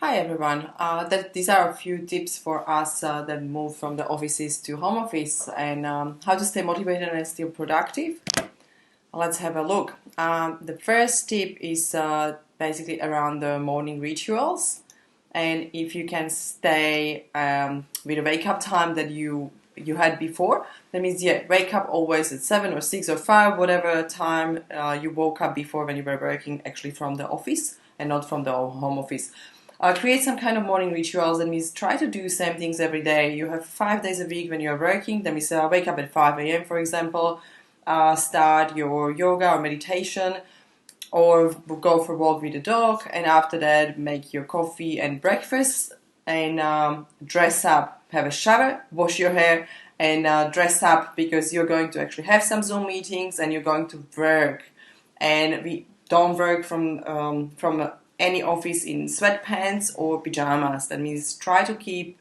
Hi everyone. These are a few tips for us that move from the offices to home office and how to stay motivated and still productive. Let's have a look. The first tip is basically around the morning rituals, and if you can stay with a wake up time that you had before, that means wake up always at 7 or 6 or 5, whatever time you woke up before when you were working actually from the office and not from the home office. Create some kind of morning rituals. That means try to do same things every day. You have 5 days a week when you're working. That means wake up at 5 a.m. for example, start your yoga or meditation, or go for a walk with the dog, and after that make your coffee and breakfast, and dress up, have a shower, wash your hair, and dress up because you're going to actually have some Zoom meetings and you're going to work. And we don't work from any office in sweatpants or pajamas. That means try to keep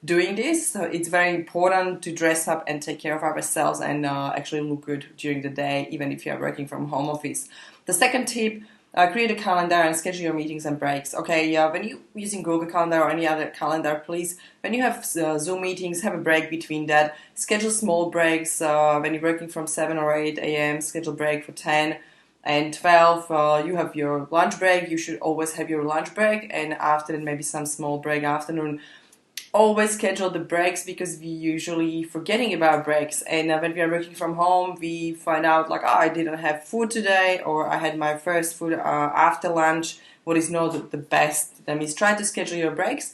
doing this. So it's very important to dress up and take care of ourselves and actually look good during the day, even if you are working from home office. The second tip, create a calendar and schedule your meetings and breaks. Okay, when you're using Google Calendar or any other calendar, please, when you have Zoom meetings, have a break between that. Schedule small breaks. When you're working from 7 or 8 a.m., schedule break for 10 and 12. You have your lunch break. You should always have your lunch break, and after that maybe some small break afternoon. Always schedule the breaks because we usually forgetting about breaks, and when we are working from home we find out like, I didn't have food today, or I had my first food after lunch, what is not the best. That means try to schedule your breaks,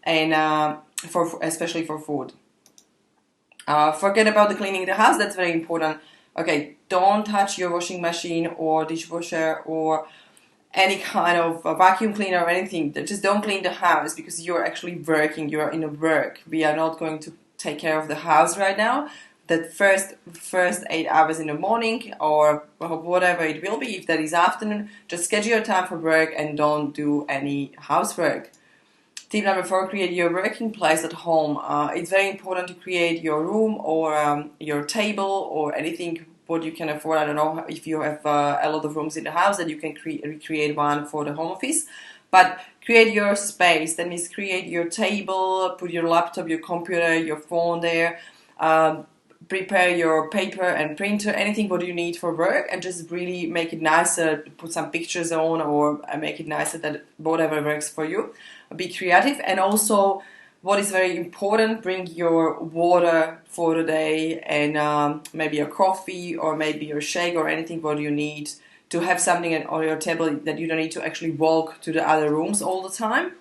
and especially for food. Forget about the cleaning the house, that's very important. Okay, don't touch your washing machine or dishwasher or any kind of vacuum cleaner or anything. Just don't clean the house because you're actually working, you're in a work. We are not going to take care of the house right now. That first 8 hours in the morning or whatever it will be, if that is afternoon, just schedule your time for work and don't do any housework. Tip number 4, create your working place at home. It's very important to create your room or your table or anything what you can afford. I don't know if you have a lot of rooms in the house that you can recreate one for the home office. But create your space. That means create your table, put your laptop, your computer, your phone there. Prepare your paper and printer, anything what you need for work, and just really make it nicer. Put some pictures on or make it nicer, that whatever works for you. Be creative, and also what is very important, bring your water for the day and maybe your coffee or maybe your shake or anything what you need to have something on your table that you don't need to actually walk to the other rooms all the time.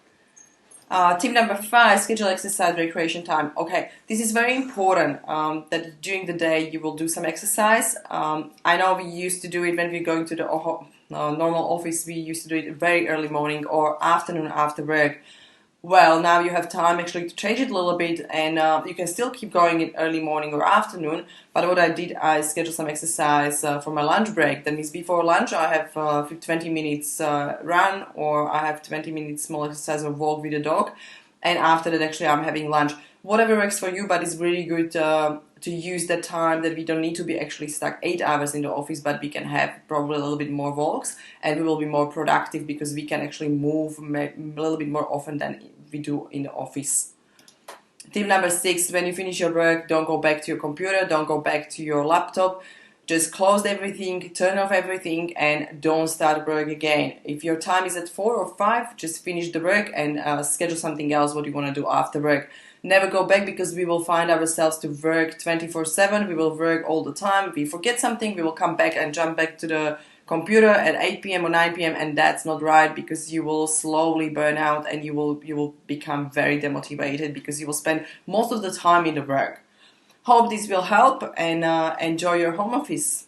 Tip number 5, schedule exercise recreation time. Okay, this is very important that during the day you will do some exercise. I know we used to do it when we're going to the normal office. We used to do it very early morning or afternoon after work. Well, now you have time actually to change it a little bit, and you can still keep going in early morning or afternoon. But what I did, I scheduled some exercise for my lunch break. That means before lunch I have 20 minutes run, or I have 20 minutes small exercise or walk with the dog. And after that actually I'm having lunch. Whatever works for you, but it's really good to use that time, that we don't need to be actually stuck 8 hours in the office, but we can have probably a little bit more walks and we will be more productive because we can actually move a little bit more often than we do in the office. Tip number 6, when you finish your work, don't go back to your computer, don't go back to your laptop. Just close everything, turn off everything, and don't start work again. If your time is at 4 or 5, just finish the work and schedule something else what you want to do after work. Never go back, because we will find ourselves to work 24/7. We will work all the time. If we forget something, we will come back and jump back to the computer at 8 p.m. or 9 p.m. and that's not right, because you will slowly burn out and you will become very demotivated because you will spend most of the time in the work. Hope this will help, and enjoy your home office.